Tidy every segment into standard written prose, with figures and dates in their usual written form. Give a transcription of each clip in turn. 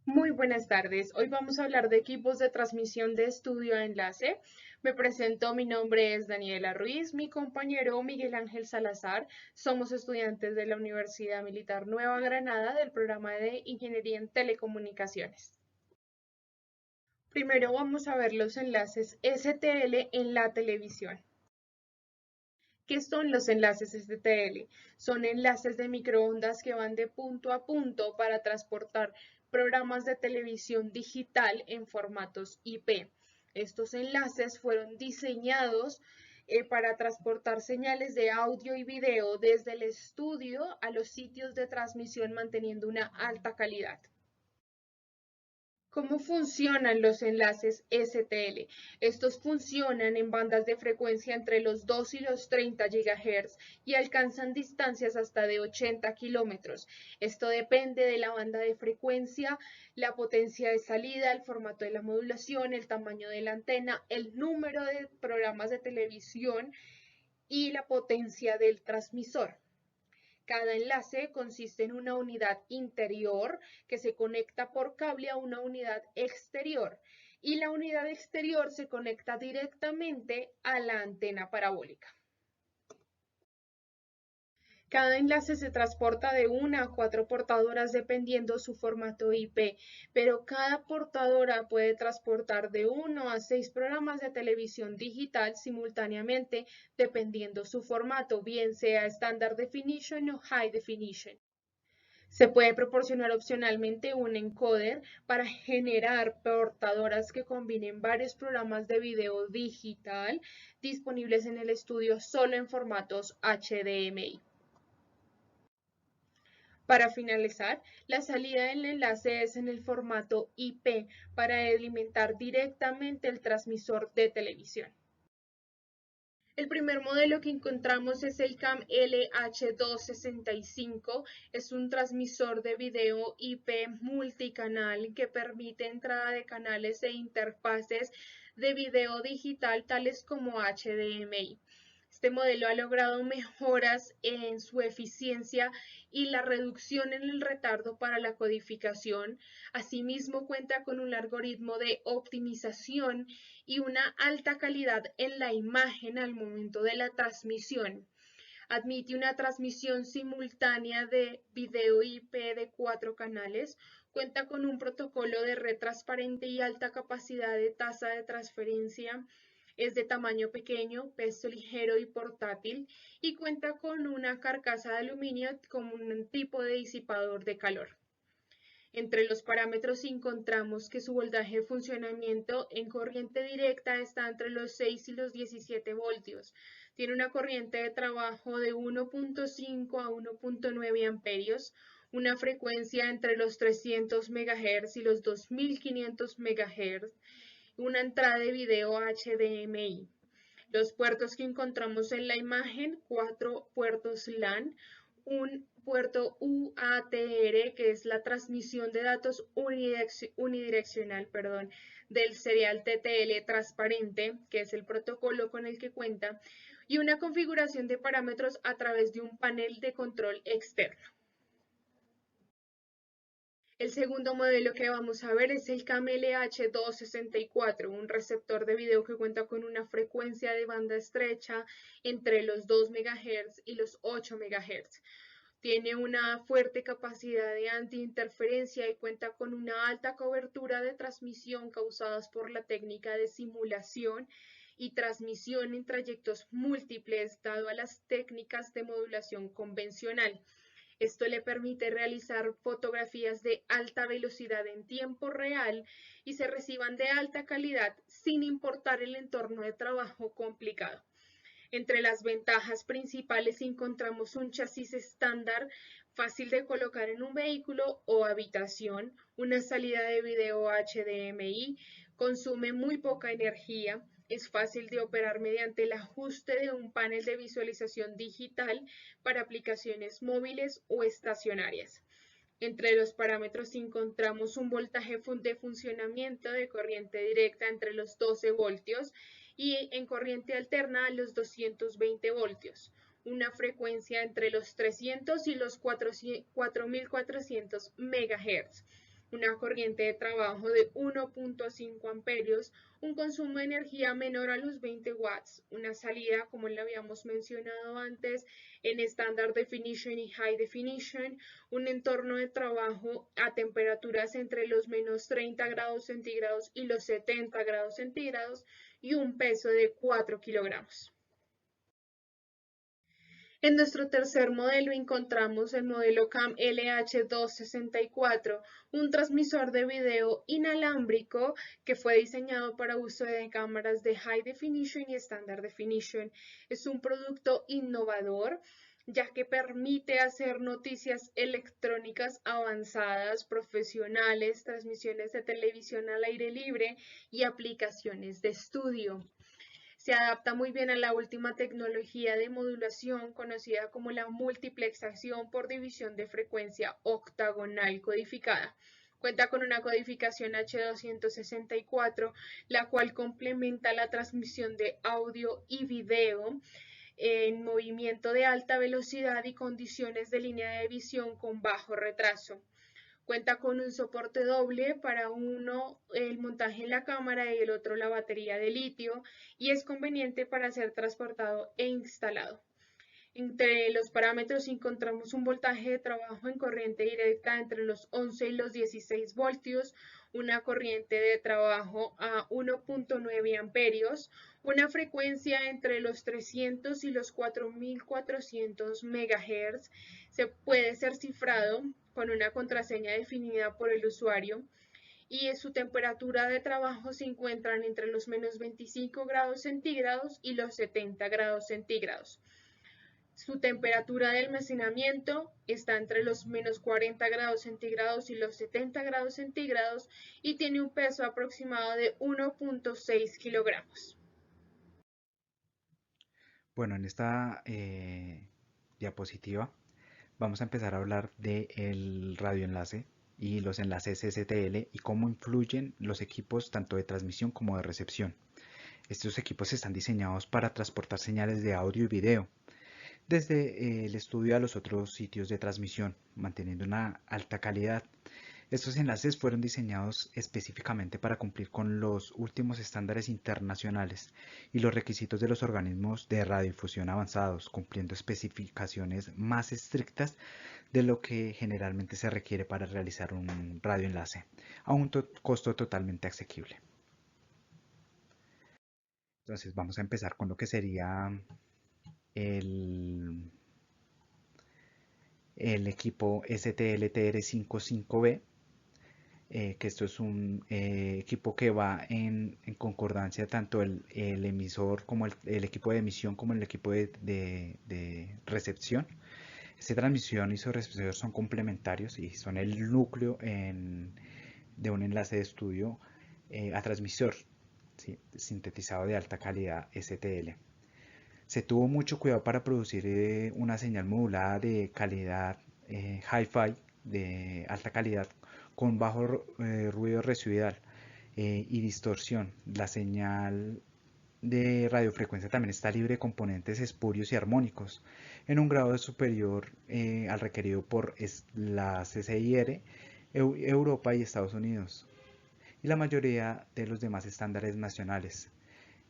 Muy buenas tardes. Hoy vamos a hablar de equipos de transmisión de estudio a enlace. Me presento, mi nombre es Daniela Ruiz, mi compañero Miguel Ángel Salazar. Somos estudiantes de la Universidad Militar Nueva Granada del programa de Ingeniería en Telecomunicaciones. Primero vamos a ver los enlaces STL en la televisión. ¿Qué son los enlaces STL? Son enlaces de microondas que van de punto a punto para transportar programas de televisión digital en formatos IP. Estos enlaces fueron diseñados para transportar señales de audio y video desde el estudio a los sitios de transmisión manteniendo una alta calidad. ¿Cómo funcionan los enlaces STL? Estos funcionan en bandas de frecuencia entre los 2 y los 30 GHz y alcanzan distancias hasta de 80 kilómetros. Esto depende de la banda de frecuencia, la potencia de salida, el formato de la modulación, el tamaño de la antena, el número de programas de televisión y la potencia del transmisor. Cada enlace consiste en una unidad interior que se conecta por cable a una unidad exterior y la unidad exterior se conecta directamente a la antena parabólica. Cada enlace se transporta de una a cuatro portadoras dependiendo su formato IP, pero cada portadora puede transportar de uno a seis programas de televisión digital simultáneamente dependiendo su formato, bien sea Standard Definition o High Definition. Se puede proporcionar opcionalmente un encoder para generar portadoras que combinen varios programas de video digital disponibles en el estudio solo en formatos HDMI. Para finalizar, la salida del enlace es en el formato IP para alimentar directamente el transmisor de televisión. El primer modelo que encontramos es el CAM LH265. Es un transmisor de video IP multicanal que permite entrada de canales e interfaces de video digital tales como HDMI. Este modelo ha logrado mejoras en su eficiencia y la reducción en el retardo para la codificación. Asimismo, cuenta con un algoritmo de optimización y una alta calidad en la imagen al momento de la transmisión. Admite una transmisión simultánea de video IP de 4 canales. Cuenta con un protocolo de red transparente y alta capacidad de tasa de transferencia. Es de tamaño pequeño, peso ligero y portátil y cuenta con una carcasa de aluminio como un tipo de disipador de calor. Entre los parámetros encontramos que su voltaje de funcionamiento en corriente directa está entre los 6 y los 17 voltios. Tiene una corriente de trabajo de 1.5 a 1.9 amperios, una frecuencia entre los 300 MHz y los 2500 MHz, una entrada de video HDMI. Los puertos que encontramos en la imagen, 4 puertos LAN, un puerto UATR, que es la transmisión de datos unidireccional, del serial TTL transparente, que es el protocolo con el que cuenta, y una configuración de parámetros a través de un panel de control externo. El segundo modelo que vamos a ver es el CAM-LH264, un receptor de video que cuenta con una frecuencia de banda estrecha entre los 2 MHz y los 8 MHz. Tiene una fuerte capacidad de antiinterferencia y cuenta con una alta cobertura de transmisión causadas por la técnica de simulación y transmisión en trayectos múltiples dado a las técnicas de modulación convencional. Esto le permite realizar fotografías de alta velocidad en tiempo real y se reciban de alta calidad sin importar el entorno de trabajo complicado. Entre las ventajas principales encontramos un chasis estándar fácil de colocar en un vehículo o habitación, una salida de video HDMI, consume muy poca energía, es fácil de operar mediante el ajuste de un panel de visualización digital para aplicaciones móviles o estacionarias. Entre los parámetros encontramos un voltaje de funcionamiento de corriente directa entre los 12 voltios y en corriente alterna a los 220 voltios, una frecuencia entre los 300 y los 4400 MHz. una corriente de trabajo de 1.5 amperios, un consumo de energía menor a los 20 watts, una salida, como le habíamos mencionado antes, en Standard Definition y High Definition, un entorno de trabajo a temperaturas entre los menos 30 grados centígrados y los 70 grados centígrados y un peso de 4 kilogramos. En nuestro tercer modelo encontramos el modelo CAM LH264, un transmisor de video inalámbrico que fue diseñado para uso de cámaras de High Definition y Standard Definition. Es un producto innovador ya que permite hacer noticias electrónicas avanzadas, profesionales, transmisiones de televisión al aire libre y aplicaciones de estudio. Se adapta muy bien a la última tecnología de modulación conocida como la multiplexación por división de frecuencia octagonal codificada. Cuenta con una codificación H264, la cual complementa la transmisión de audio y video en movimiento de alta velocidad y condiciones de línea de visión con bajo retraso. Cuenta con un soporte doble para uno el montaje en la cámara y el otro la batería de litio y es conveniente para ser transportado e instalado. Entre los parámetros encontramos un voltaje de trabajo en corriente directa entre los 11 y los 16 voltios, una corriente de trabajo a 1.9 amperios, una frecuencia entre los 300 y los 4400 MHz. Se puede ser cifrado con una contraseña definida por el usuario y su temperatura de trabajo se encuentran entre los menos 25 grados centígrados y los 70 grados centígrados. Su temperatura de almacenamiento está entre los menos 40 grados centígrados y los 70 grados centígrados y tiene un peso aproximado de 1.6 kilogramos. Bueno, en esta diapositiva vamos a empezar a hablar del radioenlace y los enlaces STL y cómo influyen los equipos tanto de transmisión como de recepción. Estos equipos están diseñados para transportar señales de audio y video desde el estudio a los otros sitios de transmisión, manteniendo una alta calidad. Estos enlaces fueron diseñados específicamente para cumplir con los últimos estándares internacionales y los requisitos de los organismos de radiodifusión avanzados, cumpliendo especificaciones más estrictas de lo que generalmente se requiere para realizar un radioenlace, a un costo totalmente asequible. Entonces vamos a empezar con lo que sería el, el equipo STL-TR55B, que esto es un equipo que va en concordancia tanto el emisor como el equipo de emisión como el equipo de recepción. Esta transmisión y su receptor son complementarios y son el núcleo de un enlace de estudio a transmisor, ¿sí? Sintetizado de alta calidad STL. Se tuvo mucho cuidado para producir una señal modulada de calidad hi-fi, de alta calidad, con bajo ruido residual y distorsión. La señal de radiofrecuencia también está libre de componentes espurios y armónicos, en un grado superior al requerido por la CCIR, Europa y Estados Unidos, y la mayoría de los demás estándares nacionales.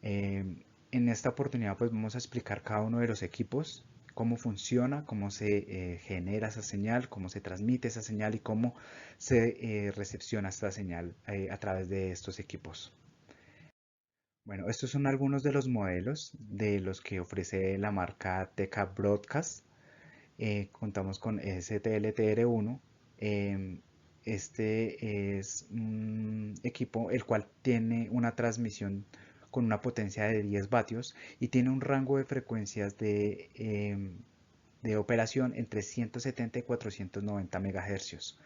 En esta oportunidad pues vamos a explicar cada uno de los equipos, cómo funciona, cómo se genera esa señal, cómo se transmite esa señal y cómo se recepciona esta señal a través de estos equipos. Bueno, estos son algunos de los modelos de los que ofrece la marca TK Broadcast. Contamos con STL-TR1. Este es un equipo el cual tiene una transmisión con una potencia de 10 vatios y tiene un rango de frecuencias de operación entre 170 y 490 MHz.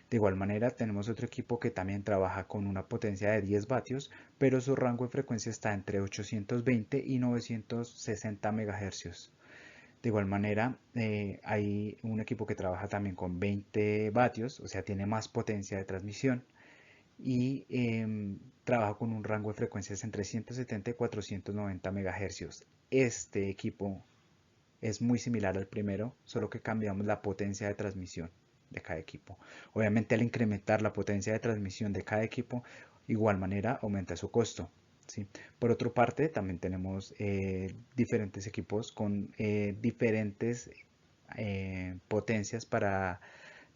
De igual manera tenemos otro equipo que también trabaja con una potencia de 10 vatios, pero su rango de frecuencia está entre 820 y 960 MHz. De igual manera, hay un equipo que trabaja también con 20 vatios, o sea, tiene más potencia de transmisión y trabaja con un rango de frecuencias entre 170 y 490 MHz. Este equipo es muy similar al primero, solo que cambiamos la potencia de transmisión. de cada equipo. Obviamente al incrementar la potencia de transmisión de cada equipo, igual manera aumenta su costo. ¿Sí? Por otra parte, también tenemos diferentes equipos con diferentes potencias para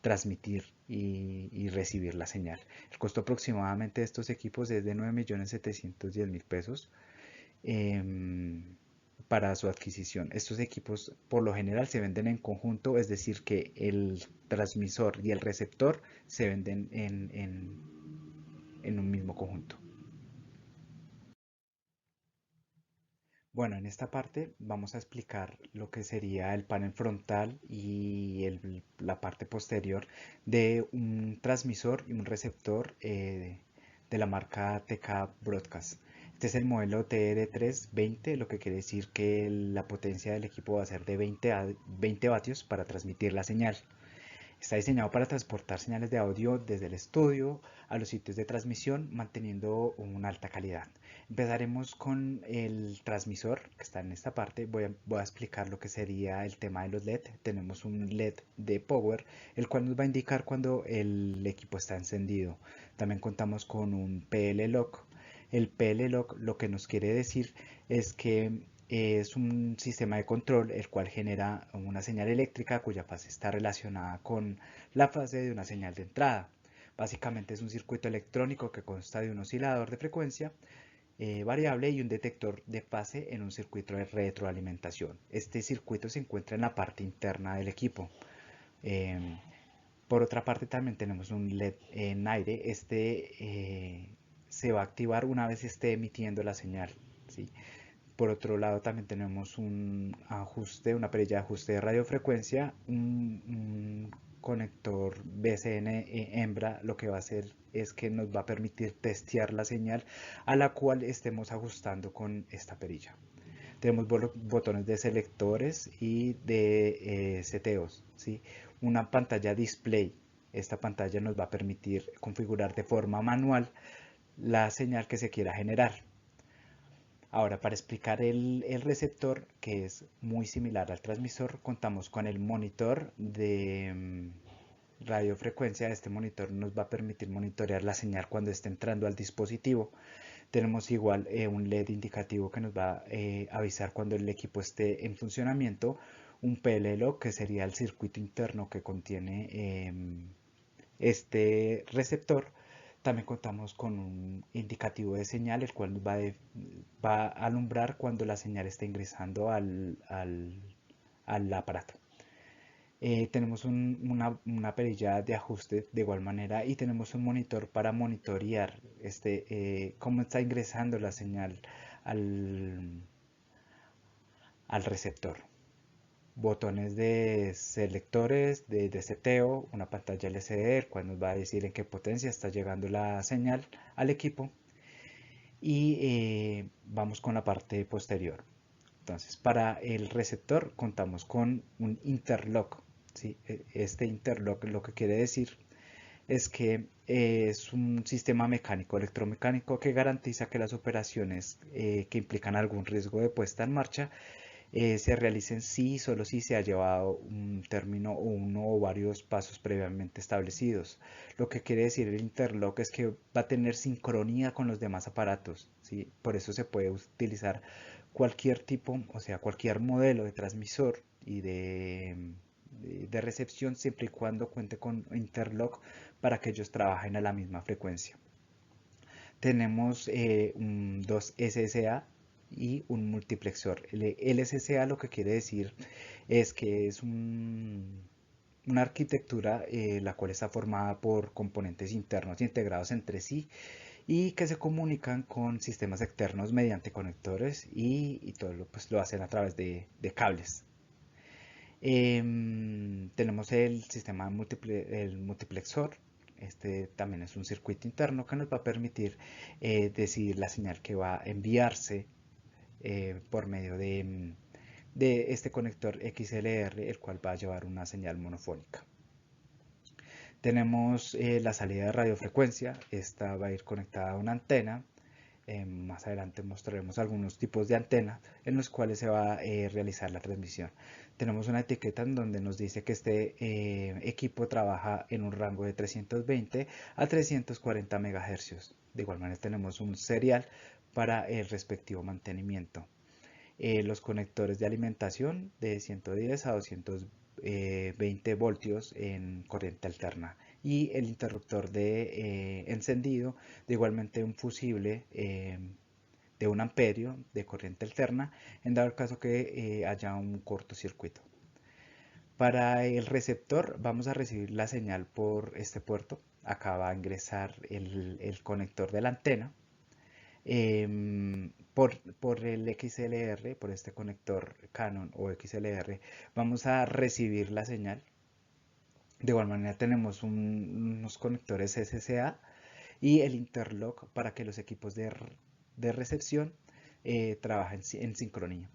transmitir y recibir la señal. El costo aproximadamente de estos equipos es de 9.710.000 pesos para su adquisición. Estos equipos por lo general se venden en conjunto, es decir, que el transmisor y el receptor se venden en un mismo conjunto. Bueno, en esta parte vamos a explicar lo que sería el panel frontal y la parte posterior de un transmisor y un receptor de la marca TK Broadcast. Este es el modelo TR320, lo que quiere decir que la potencia del equipo va a ser de 20 vatios para transmitir la señal. Está diseñado para transportar señales de audio desde el estudio a los sitios de transmisión, manteniendo una alta calidad. Empezaremos con el transmisor, que está en esta parte. Voy a explicar lo que sería el tema de los LED. Tenemos un LED de power, el cual nos va a indicar cuando el equipo está encendido. También contamos con un PL Lock. El PL Lock lo que nos quiere decir es que es un sistema de control el cual genera una señal eléctrica cuya fase está relacionada con la fase de una señal de entrada. Básicamente es un circuito electrónico que consta de un oscilador de frecuencia variable y un detector de fase en un circuito de retroalimentación. Este circuito se encuentra en la parte interna del equipo. Eh, por otra parte también tenemos un LED en aire. Se va a activar una vez esté emitiendo la señal, ¿sí? Por otro lado también tenemos una perilla de ajuste de radiofrecuencia, un conector BCN hembra. Lo que va a hacer es que nos va a permitir testear la señal a la cual estemos ajustando con esta perilla. Tenemos botones de selectores y de seteos, ¿sí? Una pantalla display. Esta pantalla nos va a permitir configurar de forma manual la señal que se quiera generar. Ahora, para explicar el receptor, que es muy similar al transmisor, contamos con el monitor de radiofrecuencia. Este monitor nos va a permitir monitorear la señal cuando esté entrando al dispositivo. Tenemos igual un LED indicativo que nos va a avisar cuando el equipo esté en funcionamiento. Un PLL, que sería el circuito interno que contiene este receptor. También contamos con un indicativo de señal, el cual va a alumbrar cuando la señal esté ingresando al aparato. Tenemos una perilla de ajuste de igual manera y tenemos un monitor para monitorear cómo está ingresando la señal al, al receptor. Botones de selectores, de seteo, una pantalla LCD, el cual nos va a decir en qué potencia está llegando la señal al equipo. Y vamos con la parte posterior. Entonces, para el receptor contamos con un interlock, ¿sí? Este interlock lo que quiere decir es que es un sistema mecánico electromecánico que garantiza que las operaciones que implican algún riesgo de puesta en marcha se realicen si y solo si se ha llevado un término o uno o varios pasos previamente establecidos. Lo que quiere decir el interlock es que va a tener sincronía con los demás aparatos, ¿sí? Por eso se puede utilizar cualquier tipo, o sea, cualquier modelo de transmisor y de recepción, siempre y cuando cuente con interlock para que ellos trabajen a la misma frecuencia. Tenemos dos SSA y un multiplexor. El SSA lo que quiere decir es que es una arquitectura la cual está formada por componentes internos integrados entre sí y que se comunican con sistemas externos mediante conectores y todo pues, lo hacen a través de cables. Tenemos el sistema el multiplexor. Este también es un circuito interno que nos va a permitir decidir la señal que va a enviarse por medio de este conector XLR, el cual va a llevar una señal monofónica. Tenemos la salida de radiofrecuencia. Esta va a ir conectada a una antena. Más adelante mostraremos algunos tipos de antenas en los cuales se va a realizar la transmisión. tenemos una etiqueta en donde nos dice que este equipo trabaja en un rango de 320 a 340 MHz. De igual manera tenemos un serial para el respectivo mantenimiento. Los conectores de alimentación de 110 a 220 voltios en corriente alterna y el interruptor de encendido, de igualmente un fusible de 1 amperio de corriente alterna en dado el caso que haya un cortocircuito. Para el receptor vamos a recibir la señal por este puerto. Acá va a ingresar el conector de la antena. Por el XLR, por este conector Canon o XLR, vamos a recibir la señal. De igual manera tenemos unos conectores SCA y el interlock para que los equipos de recepción trabajen en sincronía.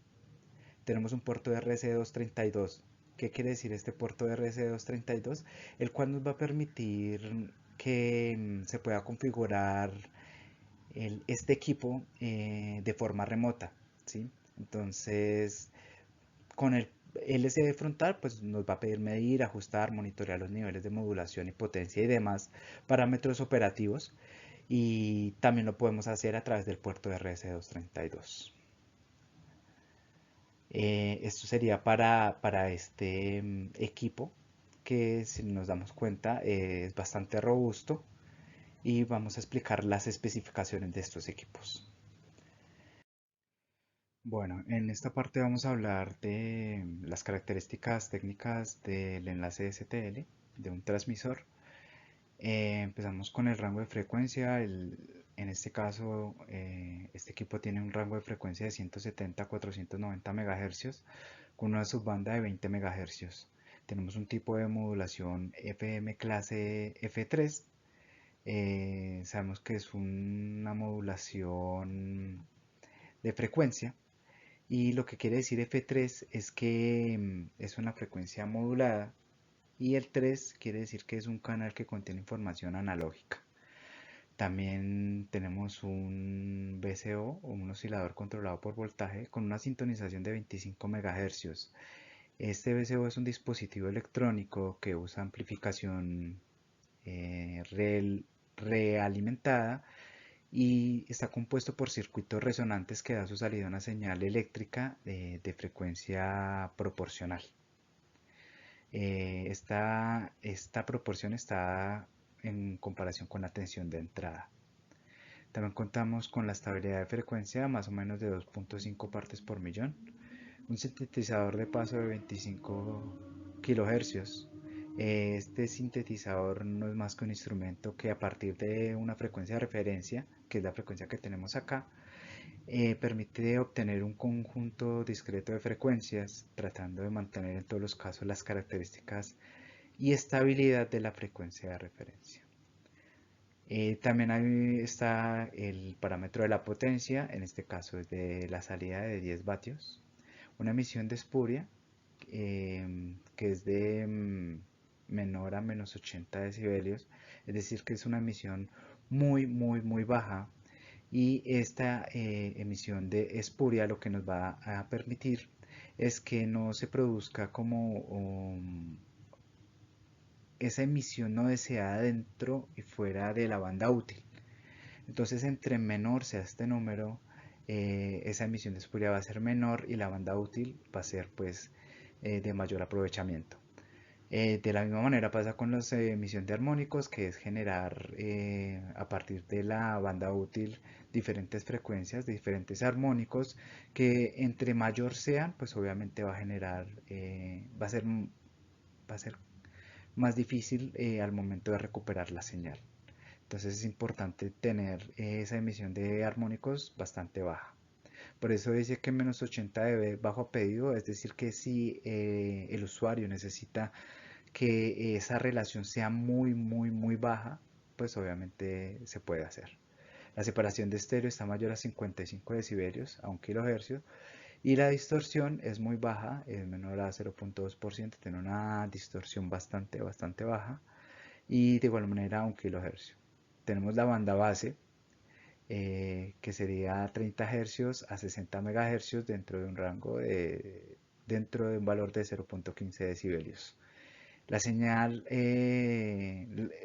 Tenemos un puerto de RC232. ¿Qué quiere decir este puerto de RC232? El cual nos va a permitir que se pueda configurar este equipo de forma remota, ¿sí? Entonces, con el LCD frontal, pues nos va a pedir medir, ajustar, monitorear los niveles de modulación y potencia y demás parámetros operativos. Y también lo podemos hacer a través del puerto de RS232. Esto sería para este equipo que, si nos damos cuenta, es bastante robusto, y vamos a explicar las especificaciones de estos equipos. Bueno, en esta parte vamos a hablar de las características técnicas del enlace STL de un transmisor. Empezamos con el rango de frecuencia. En este caso, este equipo tiene un rango de frecuencia de 170 a 490 MHz con una subbanda de 20 MHz. Tenemos un tipo de modulación FM clase F3. Sabemos que es una modulación de frecuencia, y lo que quiere decir F3 es que es una frecuencia modulada, y el 3 quiere decir que es un canal que contiene información analógica. También tenemos un VCO o un oscilador controlado por voltaje con una sintonización de 25 MHz. Este VCO es un dispositivo electrónico que usa amplificación realimentada y está compuesto por circuitos resonantes que da su salida a una señal eléctrica de frecuencia proporcional. Esta proporción está en comparación con la tensión de entrada. También contamos con la estabilidad de frecuencia más o menos de 2.5 partes por millón, un sintetizador de paso de 25 kHz. Este sintetizador no es más que un instrumento que, a partir de una frecuencia de referencia, que es la frecuencia que tenemos acá, permite obtener un conjunto discreto de frecuencias, tratando de mantener en todos los casos las características y estabilidad de la frecuencia de referencia. También ahí está el parámetro de la potencia. En este caso es de la salida de 10 vatios, una emisión de espuria que es de menor a menos 80 decibelios, es decir que es una emisión muy baja. Y esta emisión de espuria lo que nos va a permitir es que no se produzca como esa emisión no deseada dentro y fuera de la banda útil. Entonces, entre menor sea este número, esa emisión de espuria va a ser menor y la banda útil va a ser, pues, de mayor aprovechamiento. De la misma manera pasa con la emisión de armónicos, que es generar a partir de la banda útil diferentes frecuencias de diferentes armónicos, que entre mayor sean, pues obviamente va a generar, va a ser más difícil al momento de recuperar la señal. Entonces es importante tener esa emisión de armónicos bastante baja. Por eso dice que menos 80 dB bajo a pedido, es decir que si el usuario necesita que esa relación sea muy baja, pues obviamente se puede hacer. La separación de estéreo está mayor a 55 decibelios a 1 kHz, y la distorsión es muy baja, es menor a 0.2%, tiene una distorsión bastante baja, y de igual manera a 1 kHz. Tenemos la banda base, que sería 30 Hz a 60 MHz dentro de un rango de dentro de un valor de 0.15 decibelios. La señal,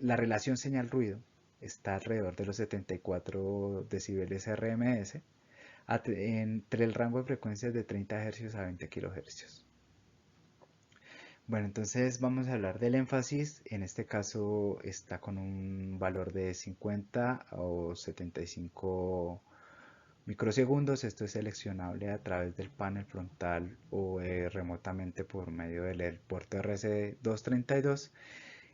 la relación señal-ruido está alrededor de los 74 decibeles RMS entre el rango de frecuencias de 30 Hz a 20 kHz. Bueno, entonces vamos a hablar del énfasis. En este caso está con un valor de 50 o 75 microsegundos. Esto es seleccionable a través del panel frontal o remotamente por medio del puerto RC232.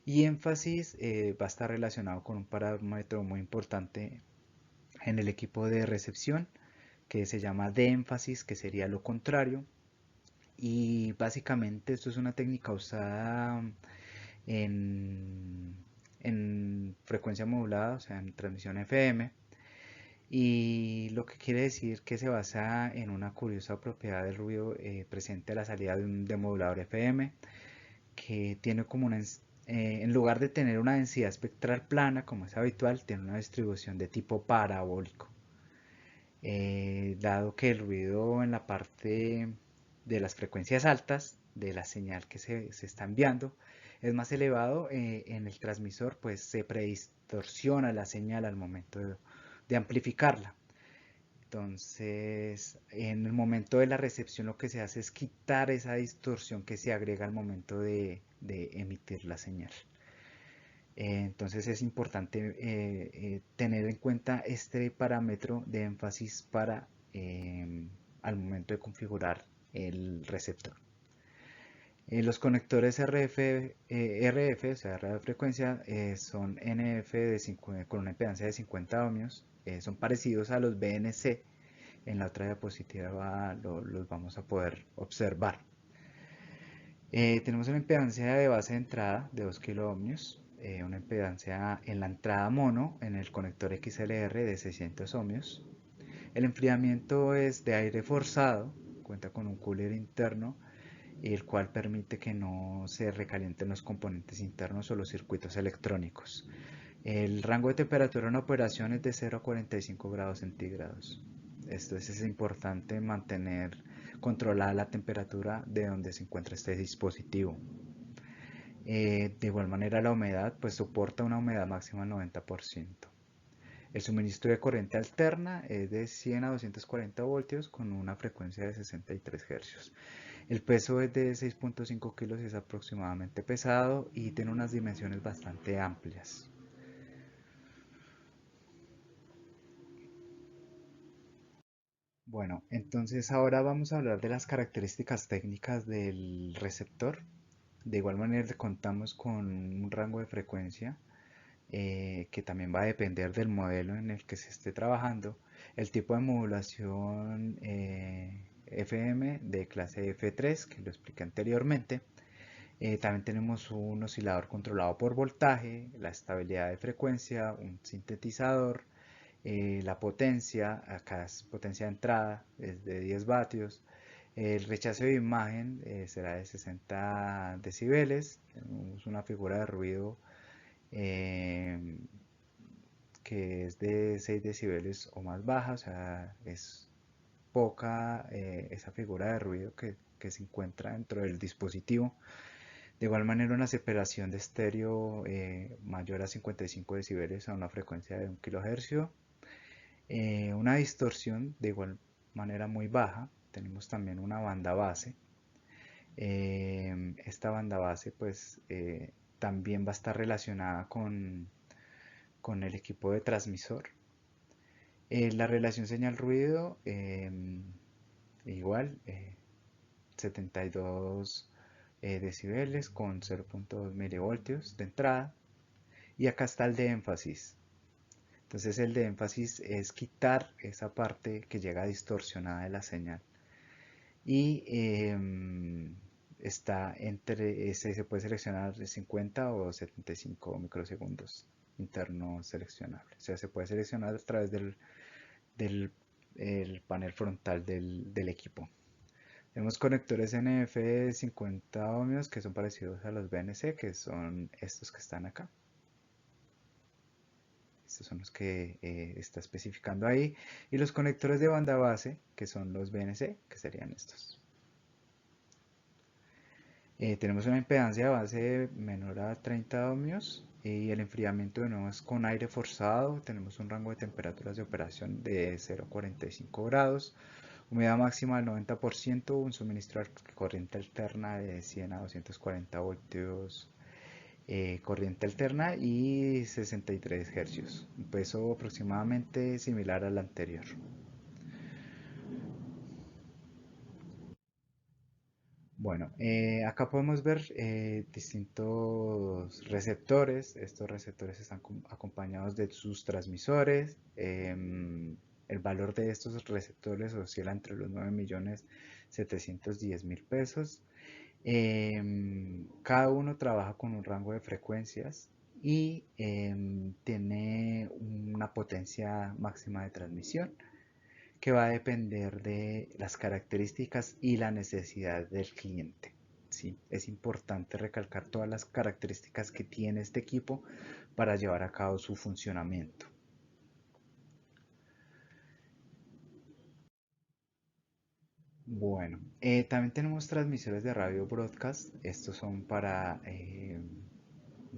Y énfasis va a estar relacionado con un parámetro muy importante en el equipo de recepción que se llama de énfasis, que sería lo contrario. Y básicamente esto es una técnica usada en, en frecuencia modulada, o sea, en transmisión FM. Y lo que quiere decir que se basa en una curiosa propiedad del ruido presente a la salida de un demodulador FM, que tiene como en lugar de tener una densidad espectral plana, como es habitual, tiene una distribución de tipo parabólico. Dado que el ruido en la parte de las frecuencias altas de la señal que se está enviando es más elevado, en el transmisor pues se predistorsiona la señal al momento de amplificarla. Entonces, en el momento de la recepción lo que se hace es quitar esa distorsión que se agrega al momento de emitir la señal. Entonces es importante tener en cuenta este parámetro de énfasis para al momento de configurar el receptor. Los conectores RF, o sea, radiofrecuencia, son NF con una impedancia de 50 ohmios. Son parecidos a los BNC. En la otra diapositiva los vamos a poder observar. Tenemos una impedancia de base de entrada de 2 kilo ohmios, una impedancia en la entrada mono en el conector XLR de 600 ohmios. El enfriamiento es de aire forzado, cuenta con un cooler interno, el cual permite que no se recalienten los componentes internos o los circuitos electrónicos. El rango de temperatura en operación es de 0 a 45 grados centígrados. Esto es importante mantener controlada la temperatura de donde se encuentra este dispositivo. De igual manera la humedad pues soporta una humedad máxima del 90%. El suministro de corriente alterna es de 100 a 240 voltios con una frecuencia de 63 Hz. El peso es de 6.5 kilos y es aproximadamente pesado y tiene unas dimensiones bastante amplias. Bueno, entonces ahora vamos a hablar de las características técnicas del receptor. De igual manera contamos con un rango de frecuencia que también va a depender del modelo en el que se esté trabajando. El tipo de modulación FM de clase F3, que lo expliqué anteriormente. También tenemos un oscilador controlado por voltaje, la estabilidad de frecuencia, un sintetizador, la potencia, acá es potencia de entrada, es de 10 vatios. El rechazo de imagen será de 60 decibeles. Tenemos una figura de ruido eh, que es de 6 decibeles o más baja, o sea, es poca esa figura de ruido que se encuentra dentro del dispositivo. De igual manera, una separación de estéreo mayor a 55 decibeles a una frecuencia de 1 kHz. Una distorsión de igual manera muy baja. Tenemos también una banda base. Esta banda base pues también va a estar relacionada con el equipo de transmisor. La relación señal-ruido igual 72 decibeles con 0.2 milivoltios de entrada. Y acá está el de énfasis. Entonces el de énfasis es quitar esa parte que llega distorsionada de la señal. Y está entre, se puede seleccionar 50 o 75 microsegundos interno seleccionable. O sea, se puede seleccionar a través del el panel frontal del equipo. Tenemos conectores NF de 50 ohmios que son parecidos a los BNC, que son estos que están acá. Estos son los que está especificando ahí. Y los conectores de banda base, que son los BNC, que serían estos. Tenemos una impedancia de base menor a 30 ohmios y el enfriamiento de nuevo es con aire forzado. Tenemos un rango de temperaturas de operación de 0 a 45 grados, humedad máxima del 90%, un suministro de corriente alterna de 100 a 240 voltios, corriente alterna y 63 hercios, un peso aproximadamente similar al anterior. Bueno, acá podemos ver distintos receptores. Estos receptores están acompañados de sus transmisores. El valor de estos receptores oscila entre los 9.710.000 pesos. Cada uno trabaja con un rango de frecuencias y tiene una potencia máxima de transmisión que va a depender de las características y la necesidad del cliente. ¿Sí? Es importante recalcar todas las características que tiene este equipo para llevar a cabo su funcionamiento. Bueno, también tenemos transmisores de radio broadcast. Estos son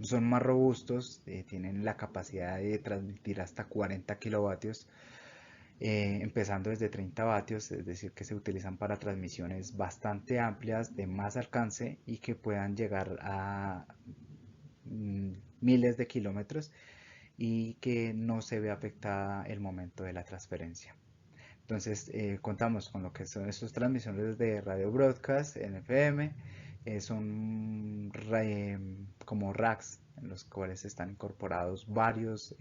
son más robustos, tienen la capacidad de transmitir hasta 40 kilovatios, empezando desde 30 vatios, es decir, que se utilizan para transmisiones bastante amplias de más alcance y que puedan llegar a mm, miles de kilómetros y que no se ve afectada el momento de la transferencia. Entonces, contamos con lo que son estos transmisores de radio broadcast en FM, son como racks en los cuales están incorporados varios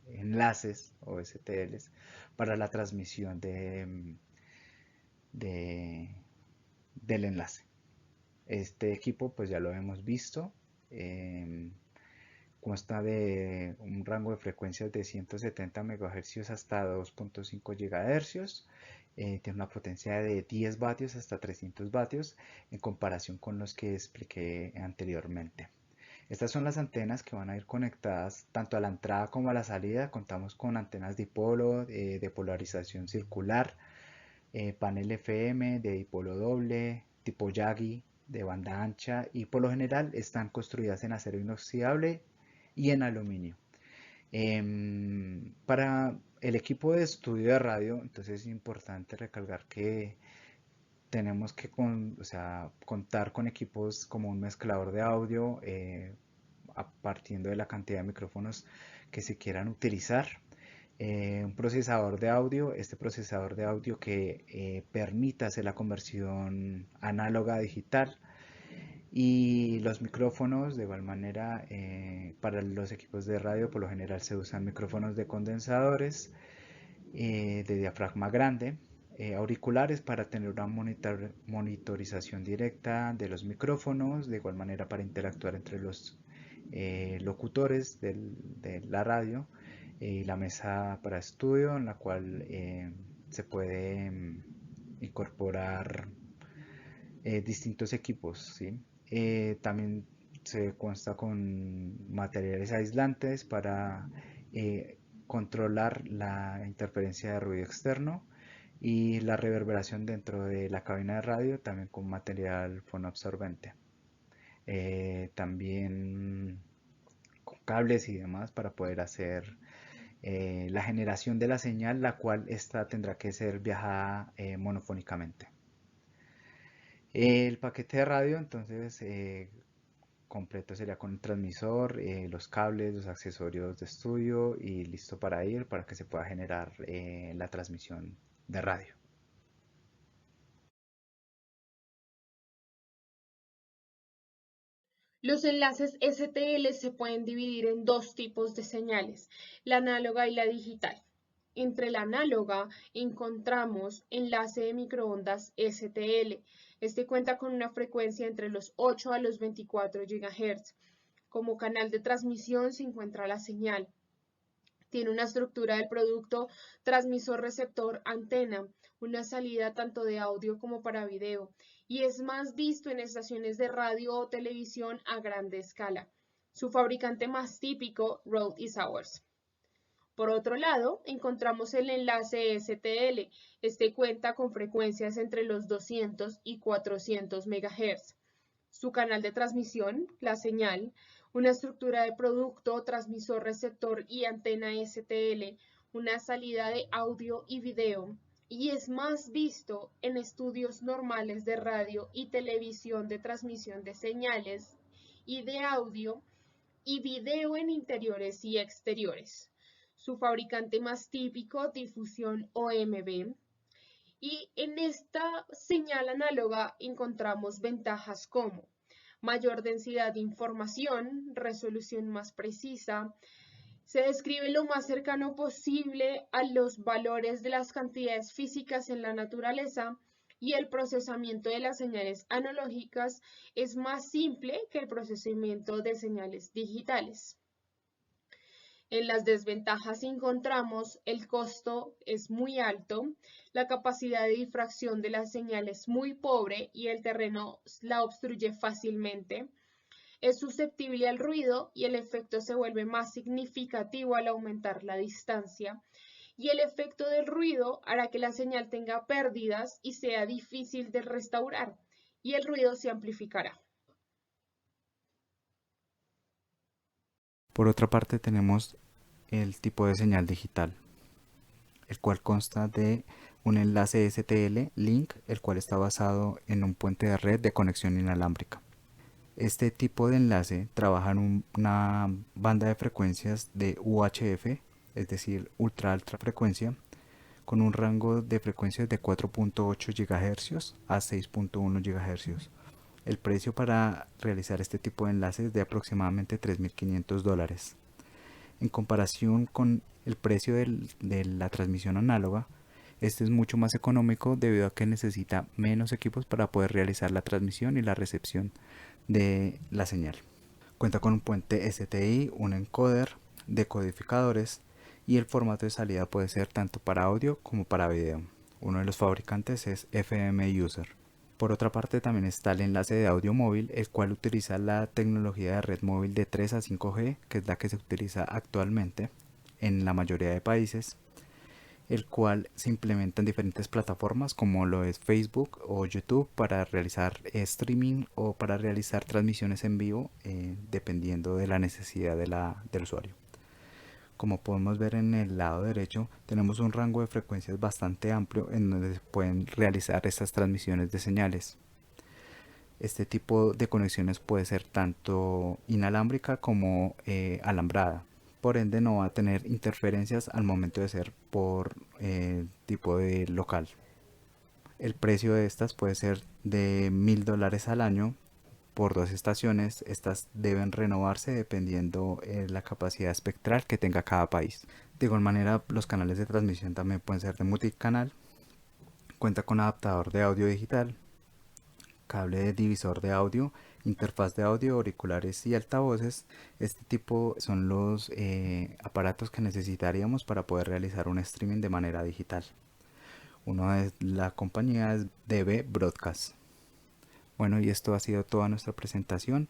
enlaces o STLs para la transmisión de- del enlace. Este equipo pues ya lo hemos visto, consta de un rango de frecuencias de 170 MHz hasta 2.5 GHz. Tiene una potencia de 10 vatios hasta 300 vatios en comparación con los que expliqué anteriormente. Estas son las antenas que van a ir conectadas tanto a la entrada como a la salida. Contamos con antenas dipolo, de polarización circular, panel FM de dipolo doble, tipo Yagi, de banda ancha, y por lo general están construidas en acero inoxidable y en aluminio. Para el equipo de estudio de radio, entonces es importante recalcar que tenemos que contar con equipos como un mezclador de audio, partiendo de la cantidad de micrófonos que se quieran utilizar. Un procesador de audio, este procesador de audio que permita hacer la conversión análoga a digital, y los micrófonos, de igual manera, para los equipos de radio por lo general se usan micrófonos de condensadores de diafragma grande, auriculares para tener una monitorización directa de los micrófonos, de igual manera para interactuar entre los locutores de la radio, y la mesa para estudio en la cual se puede incorporar distintos equipos, ¿sí? También se consta con materiales aislantes para controlar la interferencia de ruido externo y la reverberación dentro de la cabina de radio, también con material fonoabsorbente. También con cables y demás para poder hacer la generación de la señal, la cual esta tendrá que ser viajada monofónicamente. El paquete de radio, entonces, completo sería con el transmisor, los cables, los accesorios de estudio y listo para ir, para que se pueda generar la transmisión de radio. Los enlaces STL se pueden dividir en dos tipos de señales, la análoga y la digital. Entre la análoga encontramos enlace de microondas STL. Este cuenta con una frecuencia entre los 8 a los 24 GHz. Como canal de transmisión se encuentra la señal. Tiene una estructura del producto transmisor-receptor-antena, una salida tanto de audio como para video, y es más visto en estaciones de radio o televisión a grande escala. Su fabricante más típico, Rode y Sowers. Por otro lado, encontramos el enlace STL. Este cuenta con frecuencias entre los 200 y 400 MHz. su canal de transmisión, la señal, una estructura de producto, transmisor, receptor y antena STL, una salida de audio y video, y es más visto en estudios normales de radio y televisión de transmisión de señales y de audio y video en interiores y exteriores. Su fabricante más típico, difusión OMB. Y en esta señal análoga encontramos ventajas como mayor densidad de información, resolución más precisa, se describe lo más cercano posible a los valores de las cantidades físicas en la naturaleza y el procesamiento de las señales analógicas es más simple que el procesamiento de señales digitales. En las desventajas encontramos el costo es muy alto, la capacidad de difracción de la señal es muy pobre y el terreno la obstruye fácilmente. Es susceptible al ruido y el efecto se vuelve más significativo al aumentar la distancia. Y el efecto del ruido hará que la señal tenga pérdidas y sea difícil de restaurar, y el ruido se amplificará. Por otra parte tenemos el tipo de señal digital, el cual consta de un enlace STL link, el cual está basado en un puente de red de conexión inalámbrica. Este tipo de enlace trabaja en una banda de frecuencias de UHF, es decir, ultra alta frecuencia, con un rango de frecuencias de 4.8 GHz a 6.1 GHz. El precio para realizar este tipo de enlace es de aproximadamente $3.500. En comparación con el precio de la transmisión análoga, este es mucho más económico debido a que necesita menos equipos para poder realizar la transmisión y la recepción de la señal. Cuenta con un puente STI, un encoder, decodificadores y el formato de salida puede ser tanto para audio como para video. Uno de los fabricantes es FM User. Por otra parte también está el enlace de audio móvil, el cual utiliza la tecnología de red móvil de 3 a 5G, que es la que se utiliza actualmente en la mayoría de países, el cual se implementa en diferentes plataformas como lo es Facebook o YouTube para realizar streaming o para realizar transmisiones en vivo, dependiendo de la necesidad del usuario. Como podemos ver en el lado derecho, tenemos un rango de frecuencias bastante amplio en donde se pueden realizar estas transmisiones de señales. Este tipo de conexiones puede ser tanto inalámbrica como alambrada. Por ende no va a tener interferencias al momento de ser por tipo de local. El precio de estas puede ser de $1.000 al año por 2 estaciones. Estas deben renovarse dependiendo la capacidad espectral que tenga cada país. De igual manera, los canales de transmisión también pueden ser de multicanal. Cuenta con adaptador de audio digital, cable de divisor de audio, interfaz de audio, auriculares y altavoces. Este tipo son los aparatos que necesitaríamos para poder realizar un streaming de manera digital. Uno de la compañía es DB Broadcast. Bueno, y esto ha sido toda nuestra presentación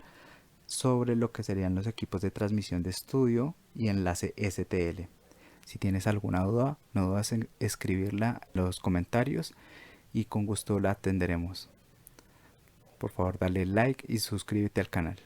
sobre lo que serían los equipos de transmisión de estudio y enlace STL. Si tienes alguna duda, no dudes en escribirla en los comentarios y con gusto la atenderemos. Por favor, dale like y suscríbete al canal.